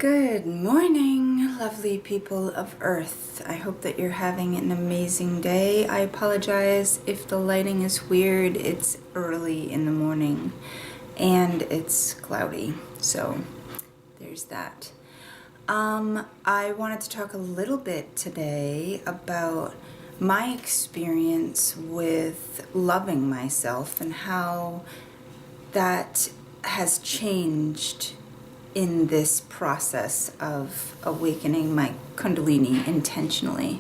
Good morning, lovely people of Earth. I hope that you're having an amazing day. I apologize if the lighting is weird. It's early in the morning and it's cloudy, so there's that. I wanted to talk a little bit today about my experience with loving myself and how that has changed in this process of awakening my Kundalini intentionally.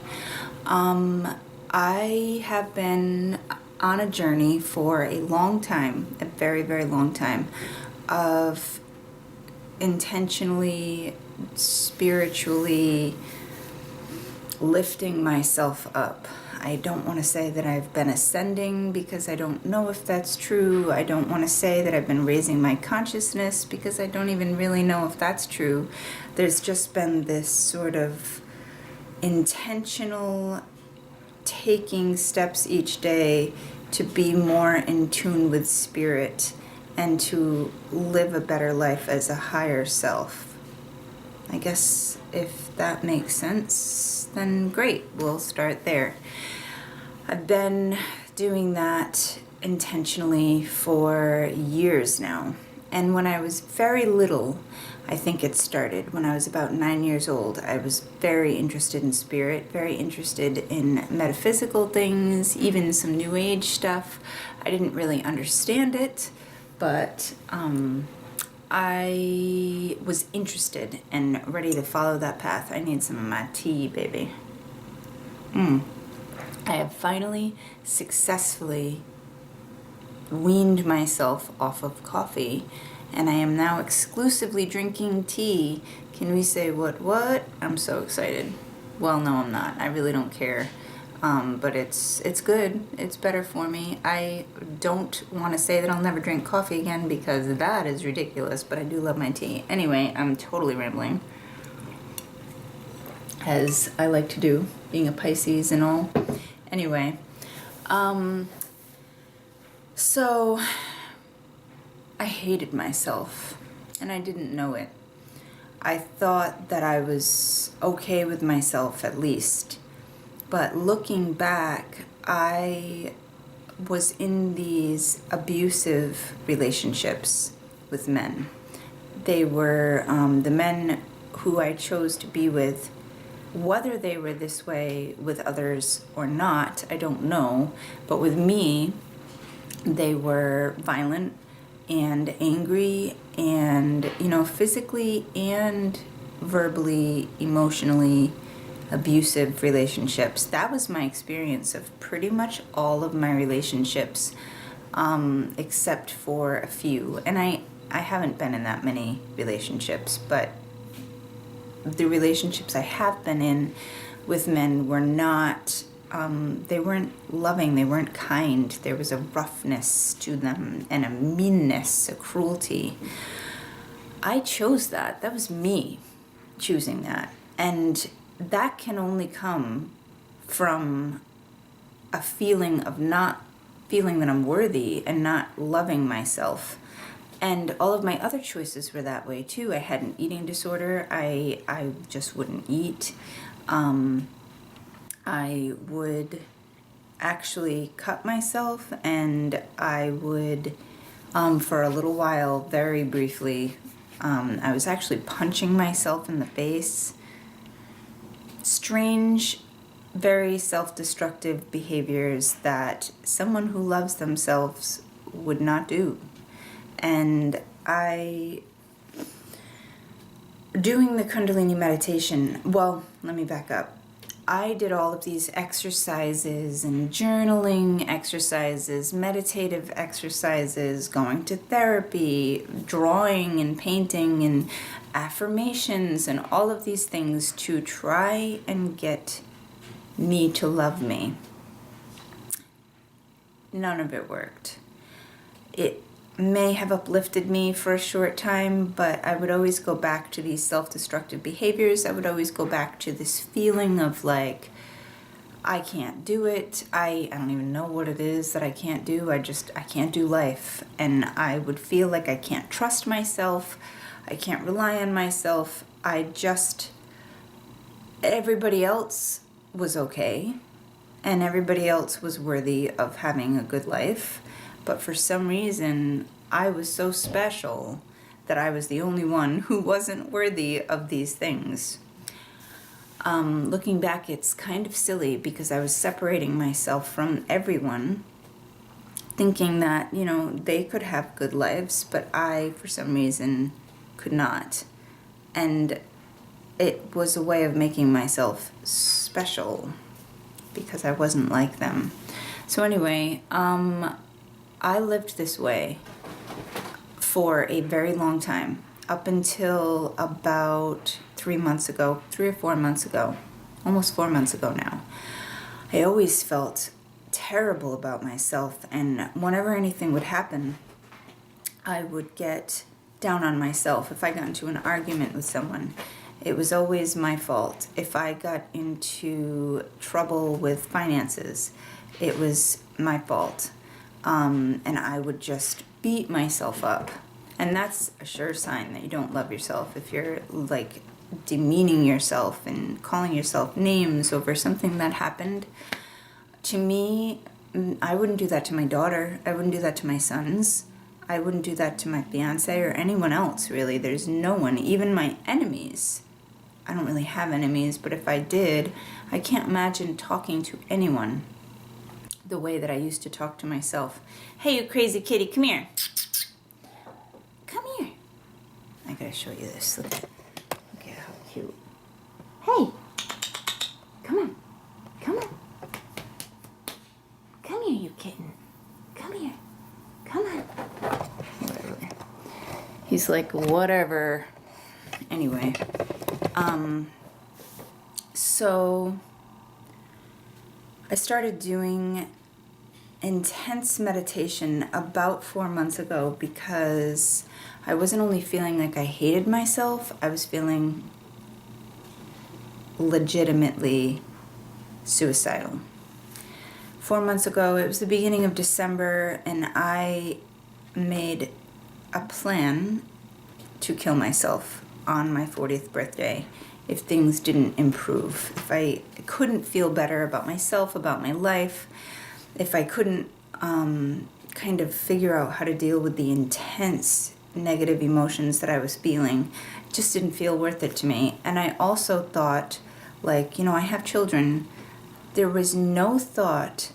I have been on a journey for a long time, a very, very long time, of intentionally, spiritually lifting myself up. I don't want to say that I've been ascending because I don't know if that's true. I don't want to say that I've been raising my consciousness because I don't even really know if that's true. There's just been this sort of intentional taking steps each day to be more in tune with spirit and to live a better life as a higher self. I guess if that makes sense, then great, we'll start there. I've been doing that intentionally for years now. And when I was very little, I think it started when I was about 9 years old. I was very interested in spirit, very interested in metaphysical things, even some new age stuff. I didn't really understand it, but I was interested and ready to follow that path. I need some of my tea, baby. I have finally successfully weaned myself off of coffee, and I am now exclusively drinking tea. Can we say what? I'm so excited. Well, no, I'm not. I really don't care. But it's good. It's better for me. I don't want to say that I'll never drink coffee again because that is ridiculous, but I do love my tea. Anyway, I'm totally rambling, as I like to do, being a Pisces and all. Anyway, so I hated myself, and I didn't know it. I thought that I was okay with myself, at least. But looking back, I was in these abusive relationships with men. They were the men who I chose to be with. Whether they were this way with others or not, I don't know. But with me, they were violent and angry and, physically and verbally, emotionally abusive relationships. That was my experience of pretty much all of my relationships, except for a few. And I haven't been in that many relationships, but the relationships I have been in with men were not, they weren't loving, they weren't kind. There was a roughness to them and a meanness, a cruelty. I chose that. That was me choosing that. And that can only come from a feeling of not feeling that I'm worthy and not loving myself. And all of my other choices were that way too. I had an eating disorder. I just wouldn't eat. I would actually cut myself, and I would, for a little while, very briefly, I was actually punching myself in the face. Strange, very self-destructive behaviors that someone who loves themselves would not do. And doing the Kundalini meditation, well, let me back up. I did all of these exercises and journaling exercises, meditative exercises, going to therapy, drawing and painting and affirmations and all of these things to try and get me to love me. None of it worked. It may have uplifted me for a short time, but I would always go back to these self-destructive behaviors. I would always go back to this feeling of like, I can't do it. I don't even know what it is that I can't do. I can't do life. And I would feel like I can't trust myself. I can't rely on myself. Everybody else was okay, and everybody else was worthy of having a good life. But for some reason, I was so special that I was the only one who wasn't worthy of these things. Looking back, it's kind of silly because I was separating myself from everyone, thinking that, they could have good lives, but I, for some reason, could not. And it was a way of making myself special because I wasn't like them. So anyway, I lived this way for a very long time, up until about 3 or 4 months ago, almost 4 months ago now. I always felt terrible about myself, and whenever anything would happen, I would get down on myself. If I got into an argument with someone, it was always my fault. If I got into trouble with finances, it was my fault. And I would just beat myself up. And that's a sure sign that you don't love yourself. If you're like demeaning yourself and calling yourself names over something that happened. To me, I wouldn't do that to my daughter. I wouldn't do that to my sons. I wouldn't do that to my fiance or anyone else, really. There's no one, even my enemies. I don't really have enemies, but if I did, I can't imagine talking to anyone the way that I used to talk to myself. Hey, you crazy kitty, come here. Come here. I gotta show you this. Look at how cute. Hey, come on. Come on. Come here, you kitten. Come here. Come on. Whatever. He's like, whatever. Anyway, so I started doing intense meditation about 4 months ago because I wasn't only feeling like I hated myself, I was feeling legitimately suicidal. 4 months ago, it was the beginning of December, and I made a plan to kill myself on my 40th birthday if things didn't improve. If I couldn't feel better about myself, about my life, if I couldn't kind of figure out how to deal with the intense negative emotions that I was feeling, it just didn't feel worth it to me. And I also thought, like, I have children. There was no thought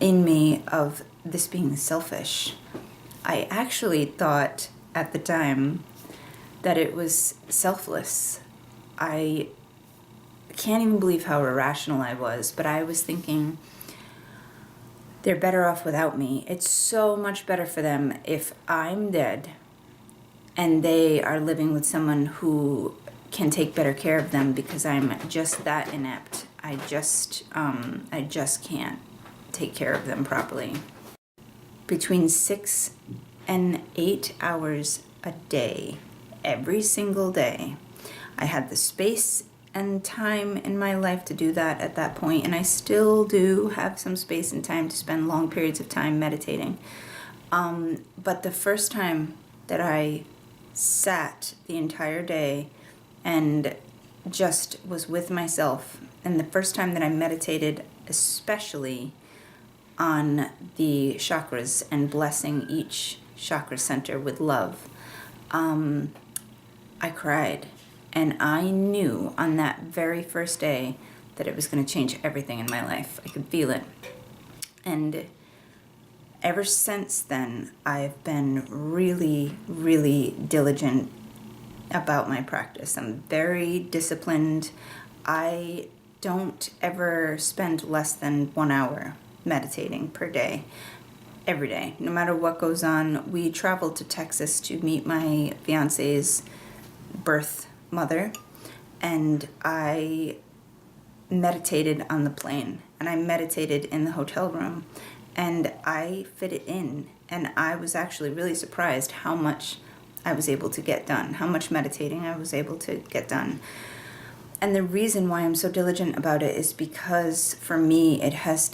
in me of this being selfish. I actually thought at the time that it was selfless. I can't even believe how irrational I was, but I was thinking, they're better off without me. It's so much better for them if I'm dead and they are living with someone who can take better care of them because I'm just that inept. I just can't take care of them properly. Between 6 and 8 hours a day, every single day. I had the space and time in my life to do that at that point, and I still do have some space and time to spend long periods of time meditating. But the first time that I sat the entire day and just was with myself, and the first time that I meditated, especially on the chakras and blessing each chakra center with love, I cried. And I knew on that very first day that it was going to change everything in my life. I could feel it. And ever since then, I've been really, really diligent about my practice. I'm very disciplined. I don't ever spend less than 1 hour meditating per day, every day, no matter what goes on. We traveled to Texas to meet my fiance's birth mother, and I meditated on the plane, and I meditated in the hotel room, and I fit it in, and I was actually really surprised how much I was able to get done, how much meditating I was able to get done. And the reason why I'm so diligent about it is because for me it has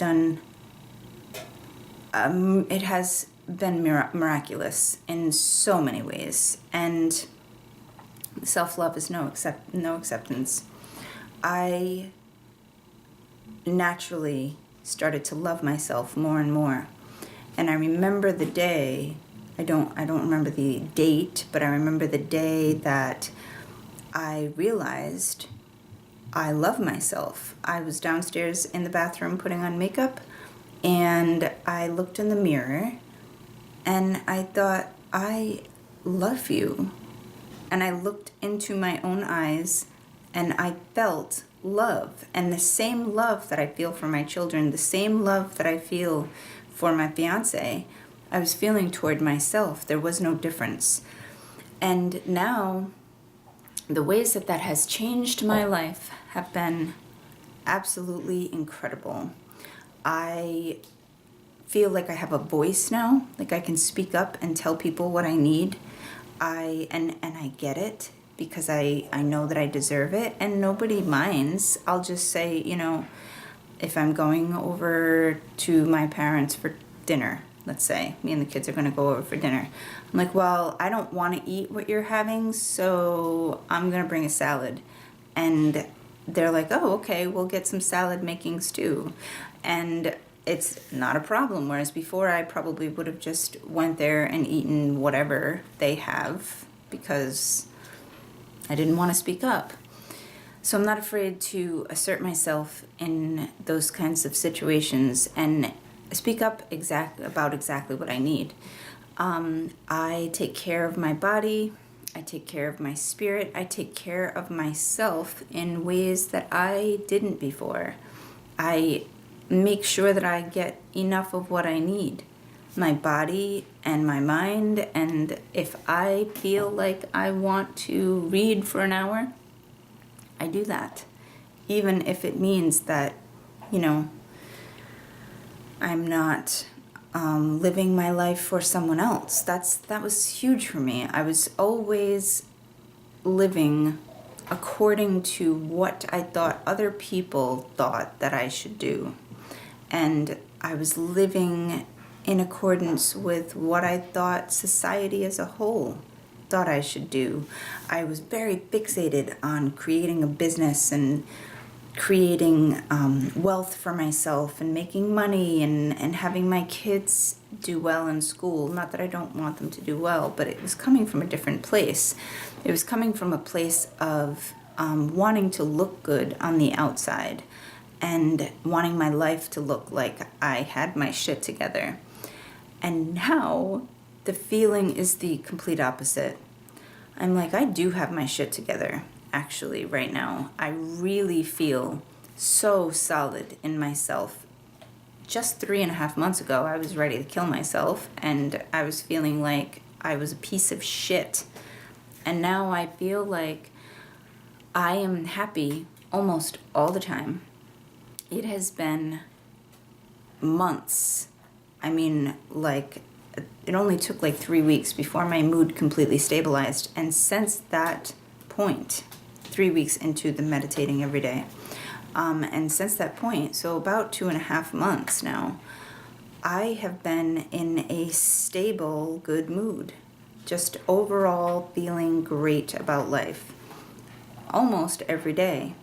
been miraculous in so many ways, and self-love is no acceptance. I naturally started to love myself more and more. And I remember the day, I don't remember the date, but I remember the day that I realized I love myself. I was downstairs in the bathroom putting on makeup, and I looked in the mirror and I thought, I love you. And I looked into my own eyes and I felt love, and the same love that I feel for my children, the same love that I feel for my fiance, I was feeling toward myself. There was no difference. And now the ways that has changed my life have been absolutely incredible. I feel like I have a voice now, like I can speak up and tell people what I need. And I get it, because I know that I deserve it, and nobody minds. I'll just say, if I'm going over to my parents for dinner, let's say, me and the kids are going to go over for dinner. I'm like, well, I don't want to eat what you're having, so I'm going to bring a salad. And they're like, oh, okay, we'll get some salad making stew. And it's not a problem. Whereas before, I probably would have just went there and eaten whatever they have because I didn't want to speak up. So I'm not afraid to assert myself in those kinds of situations and speak up about exactly what I need. I take care of my body. I take care of my spirit. I take care of myself in ways that I didn't before. I make sure that I get enough of what I need, my body and my mind. And if I feel like I want to read for an hour, I do that, even if it means that, I'm not living my life for someone else. That was huge for me. I was always living according to what I thought other people thought that I should do. And I was living in accordance with what I thought society as a whole thought I should do. I was very fixated on creating a business and creating wealth for myself and making money and having my kids do well in school. Not that I don't want them to do well, but it was coming from a different place. It was coming from a place of wanting to look good on the outside and wanting my life to look like I had my shit together. And now the feeling is the complete opposite. I'm like, I do have my shit together, actually, right now. I really feel so solid in myself. Just 3.5 months ago, I was ready to kill myself, and I was feeling like I was a piece of shit. And now I feel like I am happy almost all the time. It has been months. I mean, it only took 3 weeks before my mood completely stabilized. And since that point, 3 weeks into the meditating every day, and since that point, so about 2.5 months now, I have been in a stable, good mood. Just overall feeling great about life. Almost every day.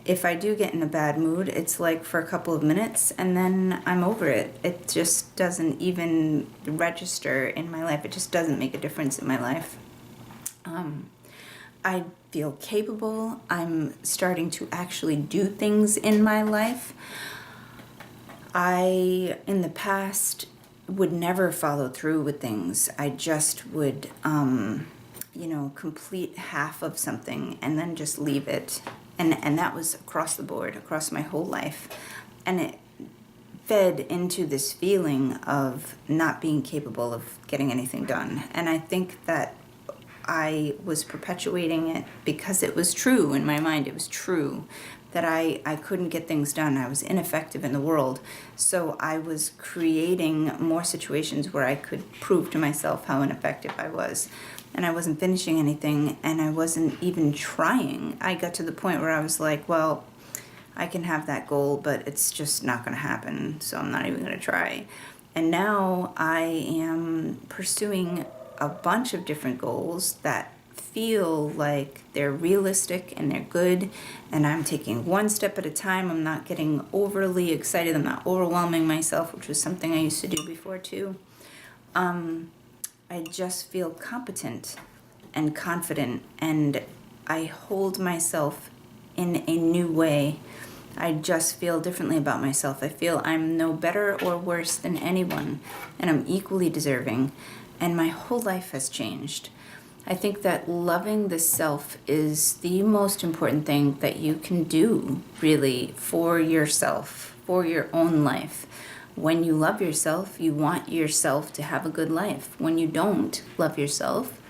If I do get in a bad mood, it's for a couple of minutes and then I'm over it. It just doesn't even register in my life. It just doesn't make a difference in my life. I feel capable. I'm starting to actually do things in my life. I, in the past, would never follow through with things. I just would, complete half of something and then just leave it. And that was across the board, across my whole life. And it fed into this feeling of not being capable of getting anything done. And I think that I was perpetuating it because it was true in my mind. It was true that I couldn't get things done. I was ineffective in the world. So I was creating more situations where I could prove to myself how ineffective I was. And I wasn't finishing anything, and I wasn't even trying. I got to the point where I was like, well, I can have that goal, but it's just not going to happen, so I'm not even going to try. And now I am pursuing a bunch of different goals that feel like they're realistic and they're good, and I'm taking one step at a time. I'm not getting overly excited. I'm not overwhelming myself, which was something I used to do before too. I just feel competent and confident, and I hold myself in a new way. I just feel differently about myself. I feel I'm no better or worse than anyone, and I'm equally deserving, and my whole life has changed. I think that loving the self is the most important thing that you can do, really, for yourself, for your own life. When you love yourself, you want yourself to have a good life. When you don't love yourself,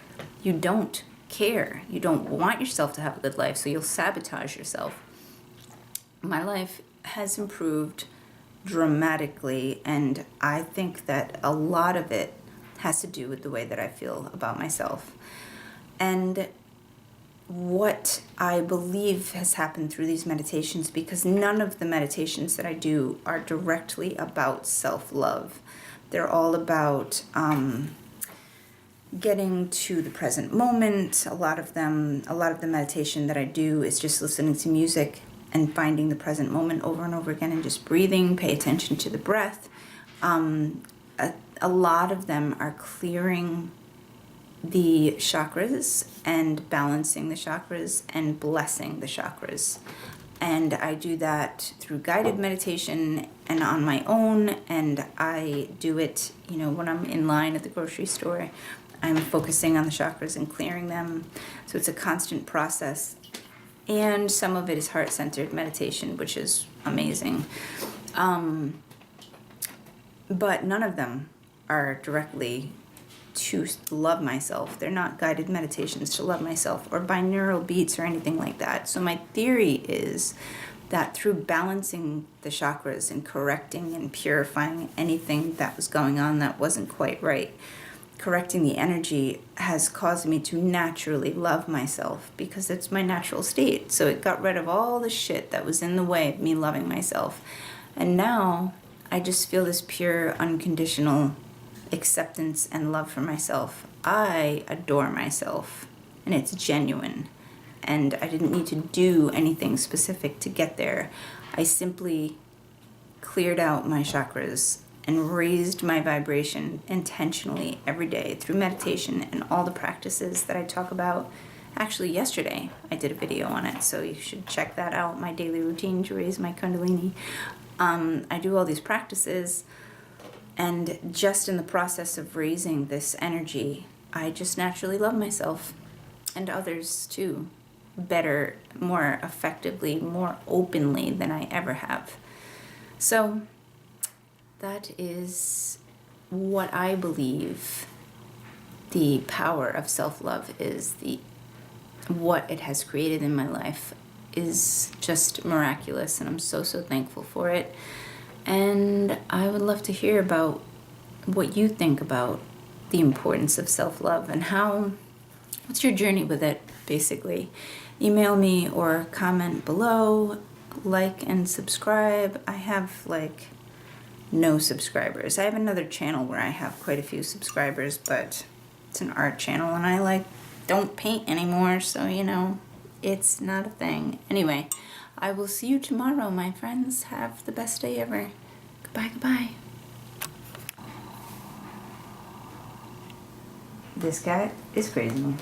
you don't care. You don't want yourself to have a good life, so you'll sabotage yourself. My life has improved dramatically, and I think that a lot of it has to do with the way that I feel about myself. And what I believe has happened through these meditations, because none of the meditations that I do are directly about self-love. They're all about getting to the present moment. A lot of the meditation that I do is just listening to music and finding the present moment over and over again and just breathing, pay attention to the breath. A lot of them are clearing the chakras and balancing the chakras and blessing the chakras. And I do that through guided meditation and on my own, and I do it, when I'm in line at the grocery store. I'm focusing on the chakras and clearing them. So it's a constant process. And some of it is heart-centered meditation, which is amazing. But none of them are directly to love myself. They're not guided meditations to love myself or binaural beats or anything like that. So my theory is that through balancing the chakras and correcting and purifying anything that was going on that wasn't quite right, correcting the energy has caused me to naturally love myself, because it's my natural state. So it got rid of all the shit that was in the way of me loving myself. And now I just feel this pure, unconditional acceptance and love for myself. I adore myself, and it's genuine. And I didn't need to do anything specific to get there. I simply cleared out my chakras and raised my vibration intentionally every day through meditation and all the practices that I talk about. Actually, yesterday I did a video on it, so you should check that out, my daily routine to raise my Kundalini. I do all these practices, and just in the process of raising this energy, I just naturally love myself and others too, better, more effectively, more openly than I ever have. So that is what I believe the power of self-love is. What it has created in my life is just miraculous, and I'm so thankful for it. And I would love to hear about what you think about the importance of self-love and what's your journey with it, basically. Email me or comment below, like and subscribe. I have no subscribers. I have another channel where I have quite a few subscribers, but it's an art channel, and I don't paint anymore, so it's not a thing. Anyway, I will see you tomorrow, my friends. Have the best day ever. Goodbye. This cat is crazy.